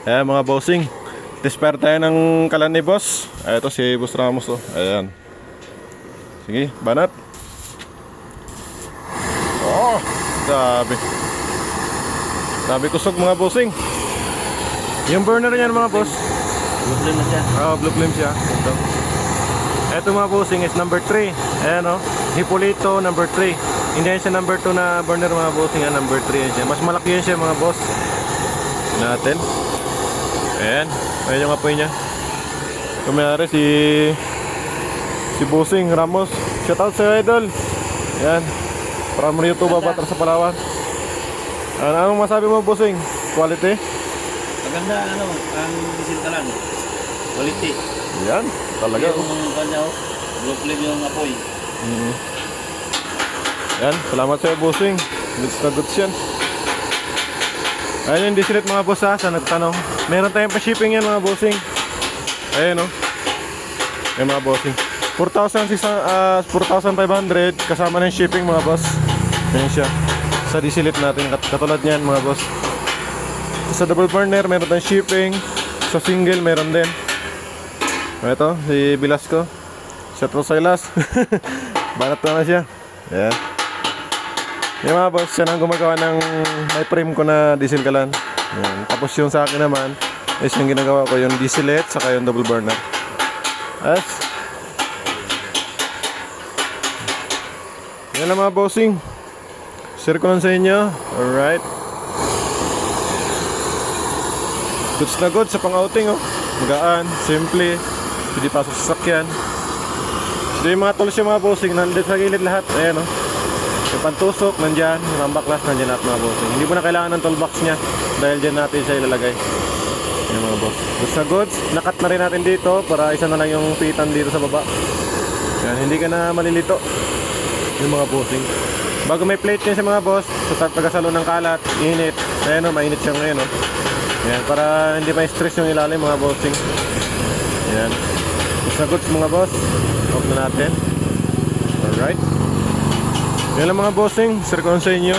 Ayan mga bossing, dispare tayo ng kalan ni boss. Ito si Boss Ramos oh. Ayan. Sige, banat. Oh, sabi. Sabi kusog mga bossing. Yung burner yan mga boss. Blue flame na siya. Blue flame siya. Ito mga bossing is number 3. Ayan oh, Hippolito number 3. Hindi yan siya number 2 na burner mga bossing. Number 3 yan siya. Mas malaki yan siya mga boss. Natin. Ayan. Ayan yung apoy niya. Kumayari si Bossing Ramos. Shoutout sa idol. Ayan. From YouTube Babatar sa Palawan. Anong masabi mo Bossing? Quality? Maganda ang diesel ka lang. Quality. Ayan. Talaga. Yung kanya blue flame yung apoy. Ayan. Salamat sa Bossing. Goods na goods yan. Ayan yung disilit mga boss ha, sa nagtanong. Meron tayong pa-shipping yan mga bossing. Ayan o. Ayan mga bossing. 4,500 kasama ng shipping mga boss. Ayan siya. Sa disilit natin, katulad niyan mga boss. Sa double burner, meron tayong shipping. Sa single, meron din. Ito, si Bilasco. Shoutout sa Silas. Banat na siya. Ayan. Yung mga boss, siya nang gumagawa ng may frame ko na diesel kalan. Yan. Tapos yung sa akin naman is yung ginagawa ko yung dieselette saka yung double burner. As yan lang mga bossing. Share ko lang sa inyo. Alright. Goods na goods sa pang-outing oh. Magaan, simple. Hindi pasok sa sakyan. So yung mga tools yung mga bossing, nandito sa gilid lahat. Ayan oh. Yung pantusok, nandyan. Yung ambaklas, nandyan natin mga bossing. Hindi mo na kailangan ng toolbox niya dahil dyan natin siya ilalagay. Yan mga boss. Goods na goods. Nakat na rin natin dito para isa na lang yung pitan dito sa baba. Yan, hindi ka na malilito. Yung mga bossing. Bago may plate yan sa mga boss, sa start pagkasalo ng kalat, init. Ayan o, mainit siya ngayon o. Yan, para hindi pa stress yung ilalim mga bossing. Yan. Goods na goods mga boss. Off na natin. Alright. Yan lang mga bossing, share ko sa inyo.